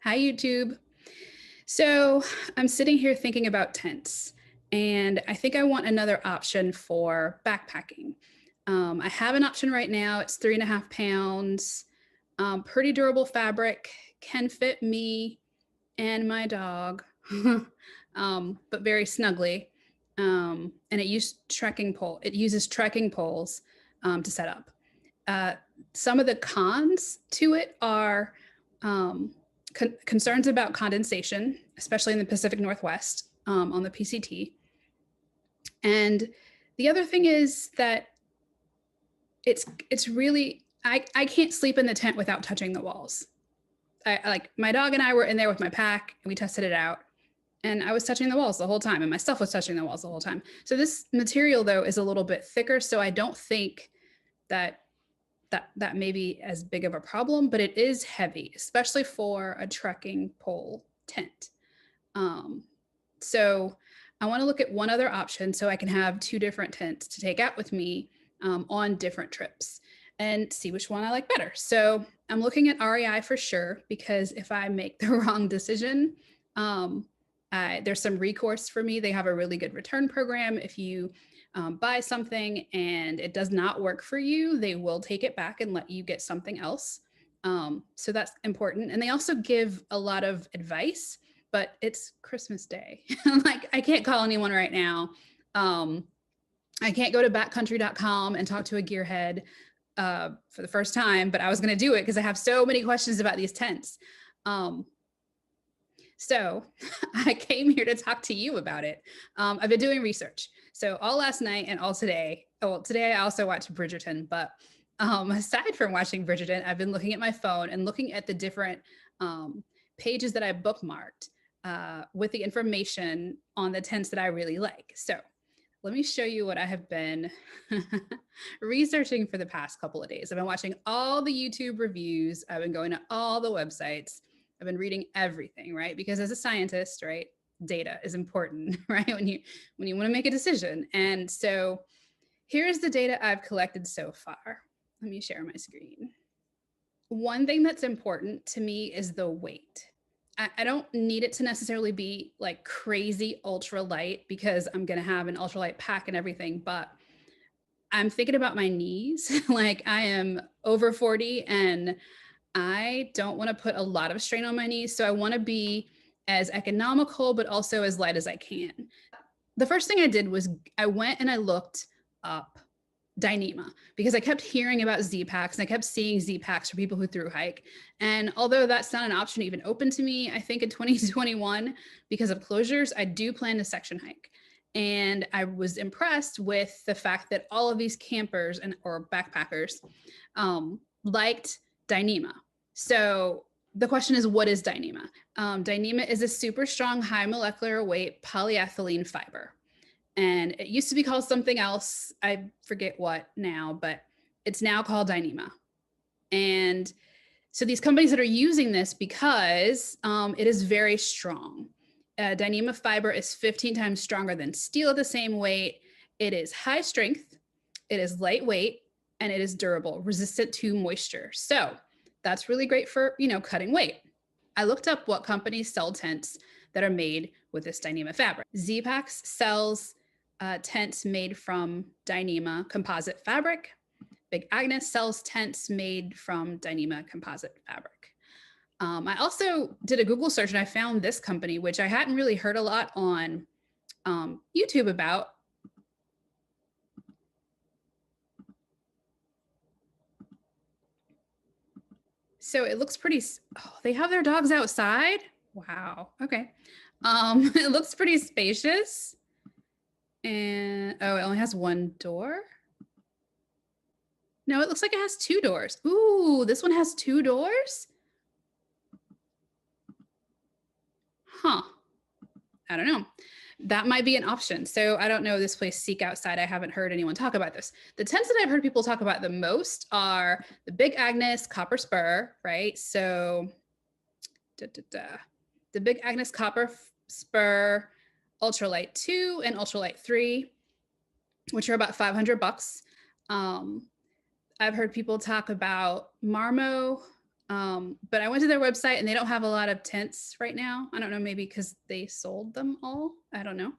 Hi, YouTube. So I'm sitting here thinking about tents, and I think I want another option for backpacking. I have an option right now. It's 3.5 pounds, pretty durable fabric, can fit me and my dog, but very snugly. And it uses trekking poles to set up. Uh, some of the cons to it are um, concerns about condensation, especially in the Pacific Northwest on the PCT. And the other thing is that it's really I can't sleep in the tent without touching the walls. Like my dog and I were in there with my pack and we tested it out, and I was touching the walls the whole time, and my stuff was touching the walls the whole time. So this material though is a little bit thicker, so I don't think that that may be as big of a problem, but it is heavy, especially for a trekking pole tent. So I want to look at one other option so I can have two different tents to take out with me on different trips and see which one I like better. So I'm looking at REI for sure, because if I make the wrong decision, there's some recourse for me. They have a really good return program. If you buy something and it does not work for you, they will take it back and let you get something else. So that's important. And they also give a lot of advice, but it's Christmas Day. Like I can't call anyone right now. I can't go to backcountry.com and talk to a gearhead for the first time, but I was going to do it because I have so many questions about these tents. So I came here to talk to you about it. I've been doing research. So all last night and all today, well, today I also watched Bridgerton, but aside from watching Bridgerton, I've been looking at my phone and looking at the different pages that I bookmarked with the information on the tents that I really like. So let me show you what I have been researching for the past couple of days. I've been watching all the YouTube reviews. I've been going to all the websites. I've been reading everything, right? Because as a scientist, right, data is important, right? When you want to make a decision. And so here's the data I've collected so far. Let me share my screen. One thing that's important to me is the weight. I don't need it to necessarily be like crazy ultra light, because I'm going to have an ultralight pack and everything, but I'm thinking about my knees. Like I am over 40 and I don't want to put a lot of strain on my knees. So I want to be as economical, but also as light as I can. The first thing I did was I went and I looked up dyneema, because I kept hearing about zpacks and I kept seeing zpacks for people who thru hike. And although that's not an option even open to me, I think in 2021, because of closures, I do plan to section hike. And I was impressed with the fact that all of these campers or backpackers liked dyneema. So the question is, what is dyneema? Dyneema is a super strong, high molecular weight polyethylene fiber. And it used to be called something else. I forget what now, but it's now called dyneema. And so these companies that are using this because it is very strong. Dyneema fiber is 15 times stronger than steel at the same weight. It is high strength, it is lightweight, and it is durable, resistant to moisture. So that's really great for, cutting weight. I looked up what companies sell tents that are made with this dyneema fabric. zpacks sells tents made from dyneema composite fabric. Big Agnes sells tents made from dyneema composite fabric. I also did a Google search and I found this company, which I hadn't really heard a lot on YouTube about. So it looks pretty, they have their dogs outside. Wow. Okay. It looks pretty spacious. And, oh, it only has one door. No, it looks like it has two doors. Ooh, this one has two doors? Huh. I don't know. That might be an option. So I don't know this place, Seek Outside. I haven't heard anyone talk about this. The tents that I've heard people talk about the most are the Big Agnes Copper Spur, right? So the Big Agnes Copper Spur Ultralight 2 and Ultralight 3, which are about $500. I've heard people talk about Marmo But I went to their website and they don't have a lot of tents right now. I don't know, maybe because they sold them all. I don't know.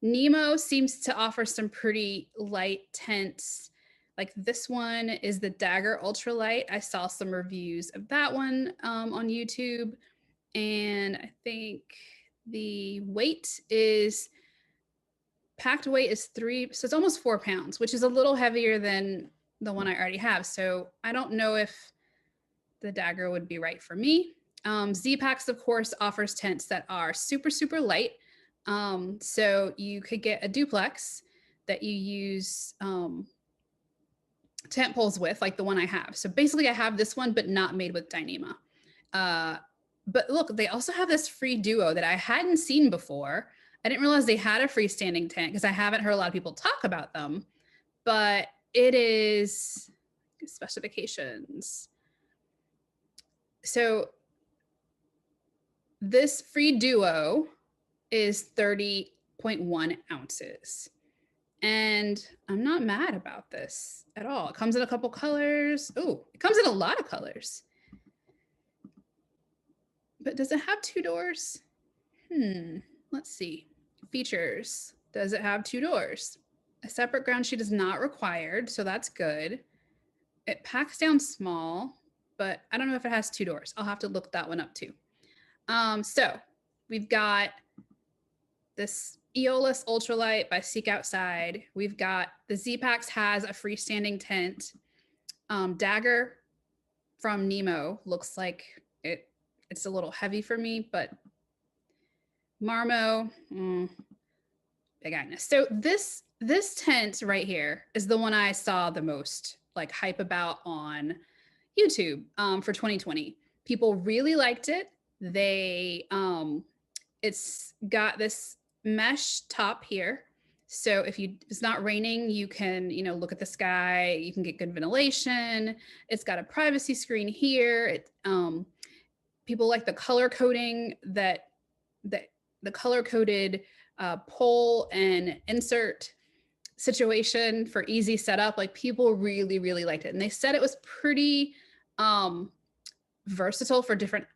Nemo seems to offer some pretty light tents. Like this one is the Dagger Ultralight. I saw some reviews of that one on YouTube. And I think the packed weight is 3, so it's almost 4 pounds, which is a little heavier than the one I already have. So I don't know if the Dagger would be right for me. zpacks, of course, offers tents that are super, super light. So you could get a duplex that you use tent poles with, like the one I have. So basically I have this one, but not made with dyneema. But look, they also have this free duo that I hadn't seen before. I didn't realize they had a freestanding tent because I haven't heard a lot of people talk about them, but it is specifications. So this free duo is 30.1 ounces. And I'm not mad about this at all. It comes in a couple colors. Oh, it comes in a lot of colors. But does it have 2 doors? Let's see. Features. Does it have 2 doors? A separate ground sheet is not required, so that's good. It packs down small, but I don't know if it has 2 doors. I'll have to look that one up too. So we've got this Aeolus Ultralight by Seek Outside. We've got the zpacks has a freestanding tent. Dagger from Nemo looks like it's a little heavy for me, but Marmo, Big Agnes. So this tent right here is the one I saw the most like hype about on YouTube for 2020. People really liked it. It's got this mesh top here. So if it's not raining, you can, look at the sky, you can get good ventilation. It's got a privacy screen here. People like the color coding that the color coded pole and insert situation for easy setup. Like people really, really liked it. And they said it was pretty versatile for different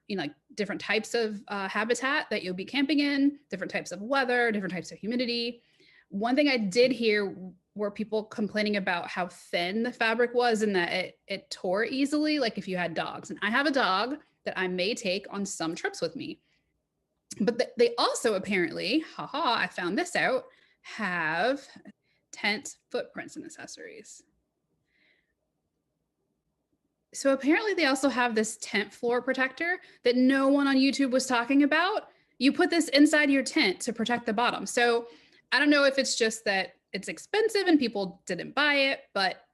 types of habitat that you'll be camping in, different types of weather, different types of humidity. One thing I did hear were people complaining about how thin the fabric was and that it tore easily, like if you had dogs. And I have a dog that I may take on some trips with me. But they also apparently, I found this out, have tent footprints and accessories. So apparently they also have this tent floor protector that no one on YouTube was talking about. You put this inside your tent to protect the bottom. So I don't know if it's just that it's expensive and people didn't buy it, but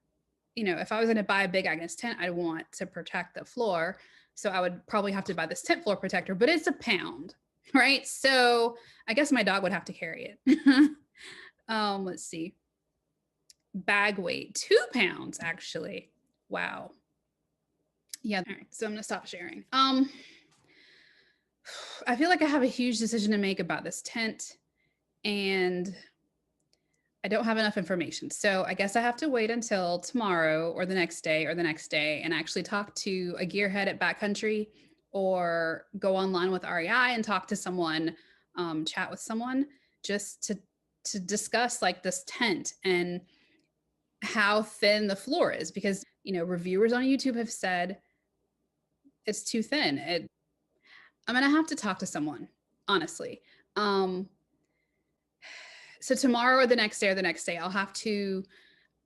if I was going to buy a Big Agnes tent, I'd want to protect the floor. So I would probably have to buy this tent floor protector, but it's £1, right? So I guess my dog would have to carry it. Let's see. Bag weight, 2 pounds, actually. Wow. Yeah. All right. So I'm going to stop sharing. I feel like I have a huge decision to make about this tent and I don't have enough information. So I guess I have to wait until tomorrow or the next day and actually talk to a gearhead at Backcountry or go online with REI and talk to someone, chat with someone just to discuss like this tent and how thin the floor is, because, reviewers on YouTube have said it's too thin. I'm going to have to talk to someone, honestly. So tomorrow or the next day, I'll have to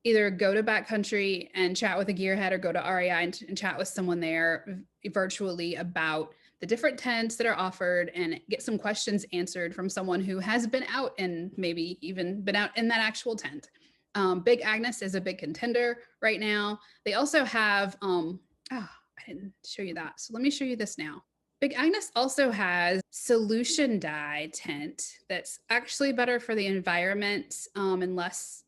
either go to Backcountry and chat with a gearhead or go to REI and chat with someone there virtually about the different tents that are offered and get some questions answered from someone who has been out and maybe even been out in that actual tent. Big Agnes is a big contender right now. They also have, I didn't show you that. So let me show you this now. Big Agnes also has solution dye tent that's actually better for the environment and less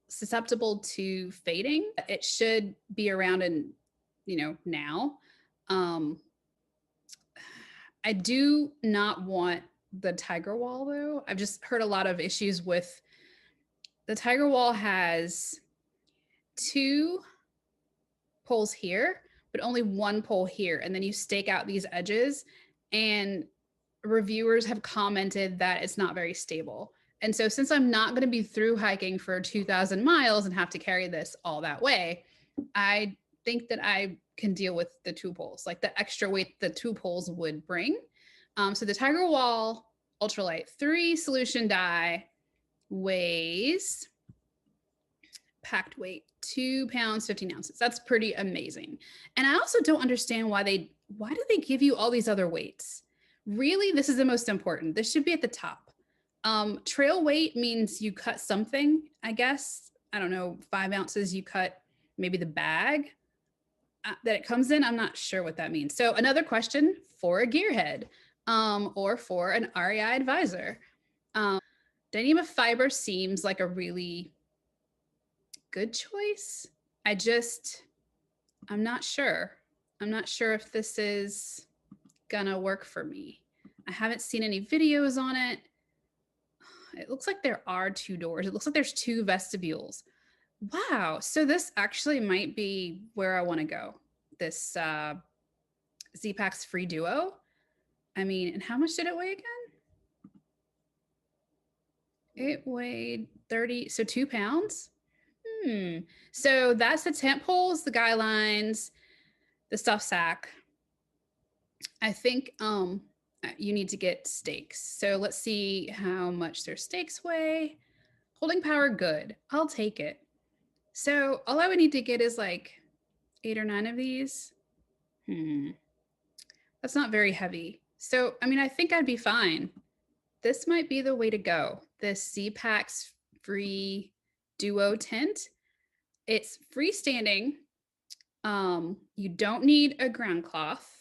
susceptible to fading. It should be around in, now. I do not want the Tiger Wall though. I've just heard a lot of issues with the Tiger Wall. Has 2 poles here, but only one pole here. And then you stake out these edges, and reviewers have commented that it's not very stable. And so since I'm not going to be through hiking for 2,000 miles and have to carry this all that way, I think that I can deal with the 2 poles, like the extra weight the 2 poles would bring. So the Tiger Wall Ultralight 3 solution dye weighs packed weight 2 pounds 15 ounces. That's pretty amazing. And I also don't understand why do they give you all these other weights? Really, this is the most important. This should be at the top. Trail weight means you cut something, I guess. I don't know, 5 ounces, you cut maybe the bag that it comes in. I'm not sure what that means. So another question for a gearhead or for an REI advisor. Dyneema fiber seems like a really good choice. I'm not sure. I'm not sure if this is gonna work for me. I haven't seen any videos on it. It looks like there are 2 doors. It looks like there's 2 vestibules. Wow. So this actually might be where I want to go. This zpacks free duo. I mean, and how much did it weigh again? It weighed 30, so 2 pounds. So that's the tent poles, the guy lines, the stuff sack. I think you need to get stakes. So let's see how much their stakes weigh. Holding power, good. I'll take it. So all I would need to get is like 8 or 9 of these. That's not very heavy. So, I mean, I think I'd be fine. This might be the way to go. This zpacks free duo tent. It's freestanding. You don't need a ground cloth.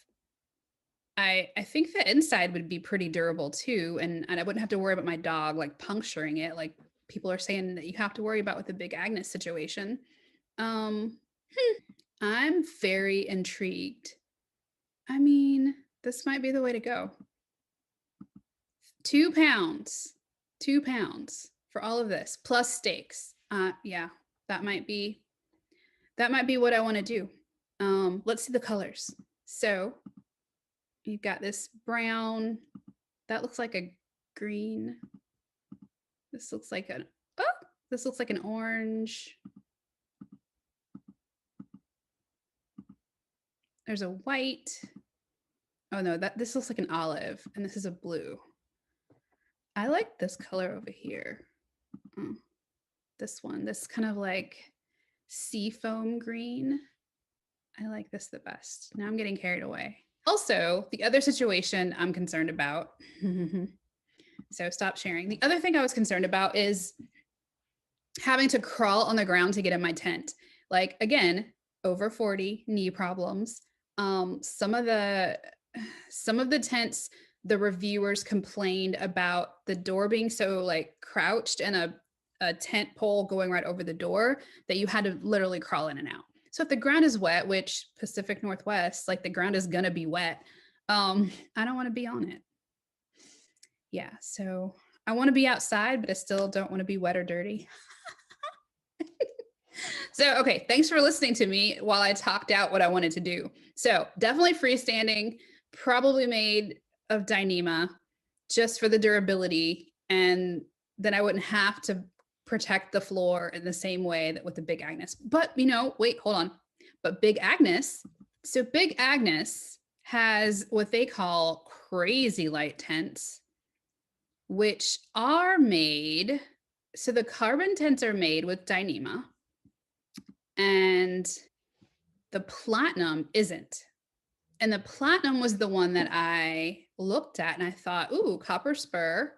I think the inside would be pretty durable too. And I wouldn't have to worry about my dog like puncturing it. Like people are saying that you have to worry about with the Big Agnes situation. I'm very intrigued. I mean, this might be the way to go. 2 pounds, 2 pounds for all of this plus stakes. Yeah, that might be what I want to do. Let's see the colors. So you've got this brown, that looks like a green. This looks like this looks like an orange. There's a white. Oh no, this looks like an olive, and this is a blue. I like this color over here. This one, this kind of like sea foam green. I like this the best. Now I'm getting carried away. Also, the other situation I'm concerned about, so stop sharing. The other thing I was concerned about is having to crawl on the ground to get in my tent. Like, again, over 40, knee problems. Some of the tents, the reviewers complained about the door being so like crouched and a tent pole going right over the door that you had to literally crawl in and out. So if the ground is wet, which Pacific Northwest, like the ground is gonna be wet, I don't want to be on it. Yeah, so I want to be outside, but I still don't want to be wet or dirty. So, okay, thanks for listening to me while I talked out what I wanted to do. So definitely freestanding, probably made of dyneema just for the durability. And then I wouldn't have to protect the floor in the same way that with the Big Agnes. But, wait, hold on. But Big Agnes, so Big Agnes has what they call crazy light tents, which are made, so the carbon tents are made with dyneema, and the platinum isn't. And the platinum was the one that I looked at and I thought, ooh, copper spur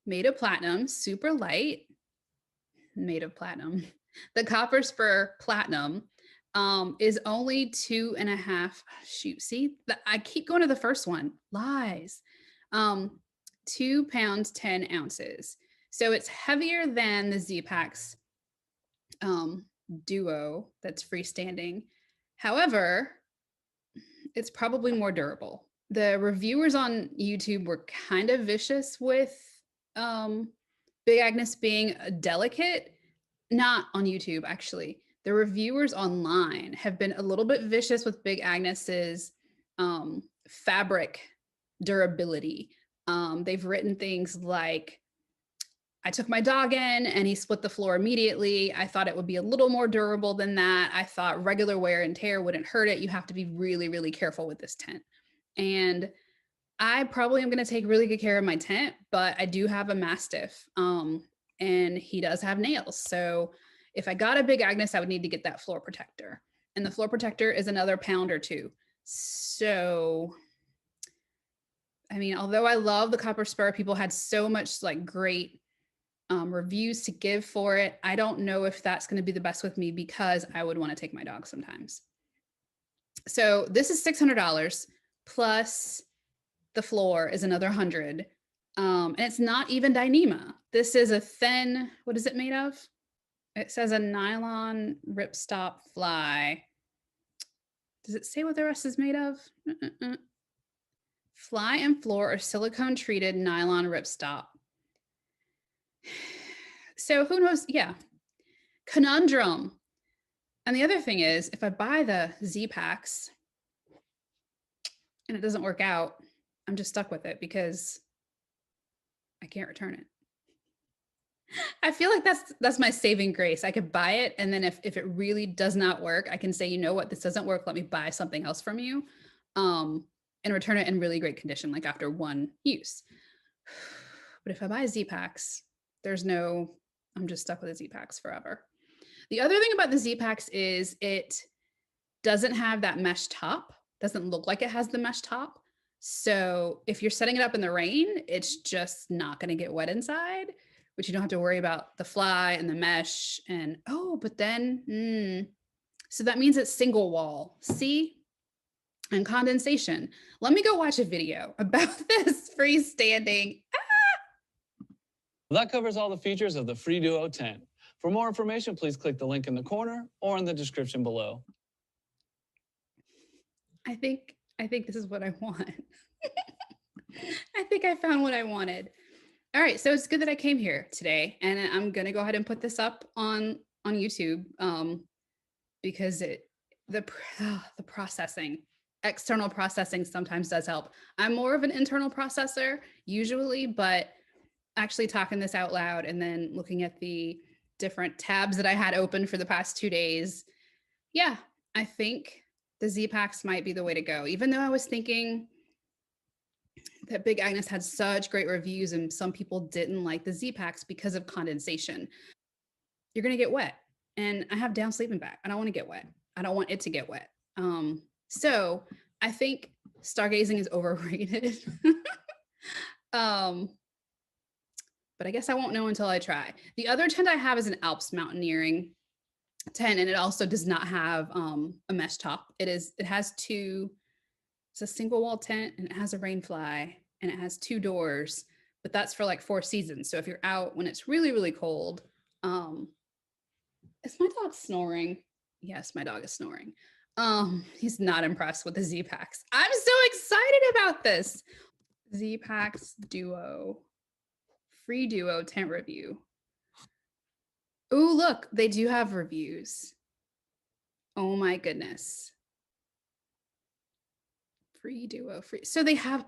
made of platinum, super light, made of platinum. The copper spur platinum is only 2.5. Shoot, see, I keep going to the first one. Lies. 2 pounds, 10 ounces. So it's heavier than the zpacks duo that's freestanding. However, it's probably more durable. The reviewers on YouTube were kind of vicious with Big Agnes being delicate. Not on YouTube, actually. the reviewers online have been a little bit vicious with Big Agnes's fabric durability. They've written things like, I took my dog in and he split the floor immediately. I thought it would be a little more durable than that. I thought regular wear and tear wouldn't hurt it. You have to be really, really careful with this tent. And I probably am going to take really good care of my tent, but I do have a Mastiff, and he does have nails. So if I got a Big Agnes, I would need to get that floor protector. And the floor protector is another pound or two. So, I mean, although I love the copper spur, people had so much like great reviews to give for it. I don't know if that's going to be the best with me because I would want to take my dog sometimes. So this is $600 plus the floor is another 100. And it's not even dyneema. This is a thin, what is it made of? It says a nylon ripstop fly. Does it say what the rest is made of? Fly and floor are silicone treated nylon ripstop. So who knows? Yeah. Conundrum. And the other thing is, if I buy the zpacks and it doesn't work out, I'm just stuck with it because I can't return it. I feel like that's my saving grace. I could buy it, and then if it really does not work, I can say, you know what, this doesn't work. Let me buy something else from you, and return it in really great condition, like after one use. But if I buy zpacks, I'm just stuck with the zpacks forever. The other thing about the zpacks is it doesn't have that mesh top. Doesn't look like it has the mesh top. So if you're setting it up in the rain, it's just not going to get wet inside, but you don't have to worry about the fly and the mesh. And but then, so that means it's single wall. See? And condensation. Let me go watch a video about this freestanding. That covers all the features of the Free Duo tent. For more information, please click the link in the corner or in the description below. I think this is what I want. I think I found what I wanted. All right, so it's good that I came here today, and I'm gonna go ahead and put this up on YouTube, because the processing, external processing sometimes does help. I'm more of an internal processor usually, but actually talking this out loud and then looking at the different tabs that I had open for the past 2 days, yeah, I think the zpacks might be the way to go. Even though I was thinking that Big Agnes had such great reviews and some people didn't like the zpacks because of condensation. You're going to get wet. And I have down sleeping bag. I don't want to get wet. I don't want it to get wet. So I think stargazing is overrated. But I guess I won't know until I try. The other tent I have is an Alps mountaineering tent, and it also does not have a mesh top. It's a single wall tent, and it has a rain fly, and it has 2 doors, but that's for like 4 seasons. So if you're out when it's really, really cold, is my dog snoring? Yes, my dog is snoring. He's not impressed with the zpacks. I'm so excited about this. zpacks Duo, Free Duo tent review. Oh, look, they do have reviews. Oh my goodness. Free Duo, free. So they have,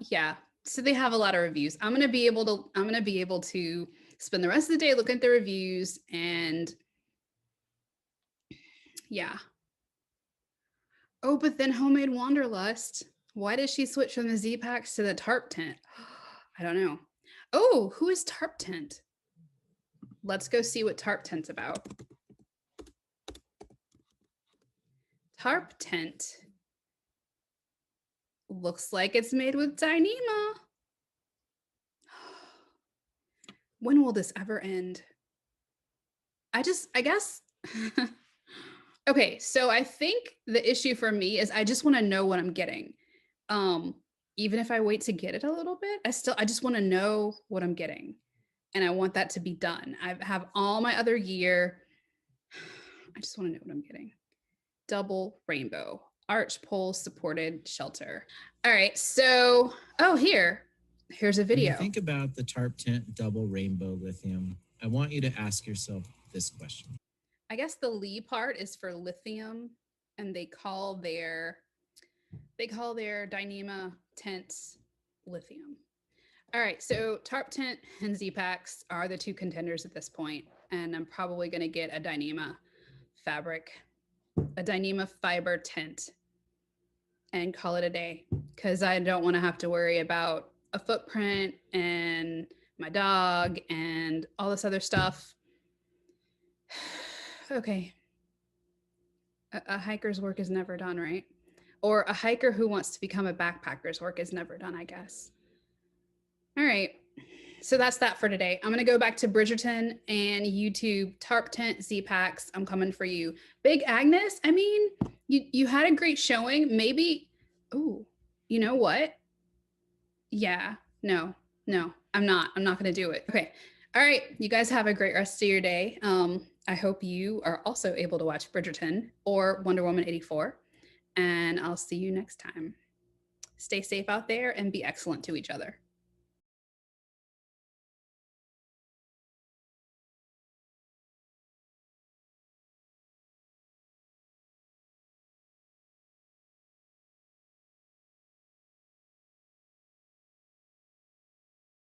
so they have a lot of reviews. I'm going to be able to spend the rest of the day looking at the reviews, and yeah. Oh, but then Homemade Wanderlust. Why did she switch from the zpacks to the tarptent? I don't know. Oh, who is tarptent? Let's go see what tarptent's about. Tarptent looks like it's made with dyneema. When will this ever end? I guess. Okay, so I think the issue for me is I just want to know what I'm getting. Even if I wait to get it a little bit, I just want to know what I'm getting. And I want that to be done. I have all my other gear. I just want to know what I'm getting. Double rainbow, arch pole supported shelter. All right, so, here's a video. When you think about the tarp tent double rainbow lithium, I want you to ask yourself this question. I guess the Li part is for lithium, and they call their dyneema tents lithium. All right, so tarptent and zpacks are the two contenders at this point, and I'm probably going to get a fabric, a dyneema fiber tent, and call it a day because I don't want to have to worry about a footprint and my dog and all this other stuff. Okay. A hiker's work is never done, right? Or a hiker who wants to become a backpacker's work is never done, I guess. All right. So that's that for today. I'm going to go back to Bridgerton and YouTube tarp tent zpacks. I'm coming for you. Big Agnes, I mean, you had a great showing. Maybe, oh, you know what? Yeah, no, I'm not going to do it. Okay. All right. You guys have a great rest of your day. I hope you are also able to watch Bridgerton or Wonder Woman 84. And I'll see you next time. Stay safe out there and be excellent to each other.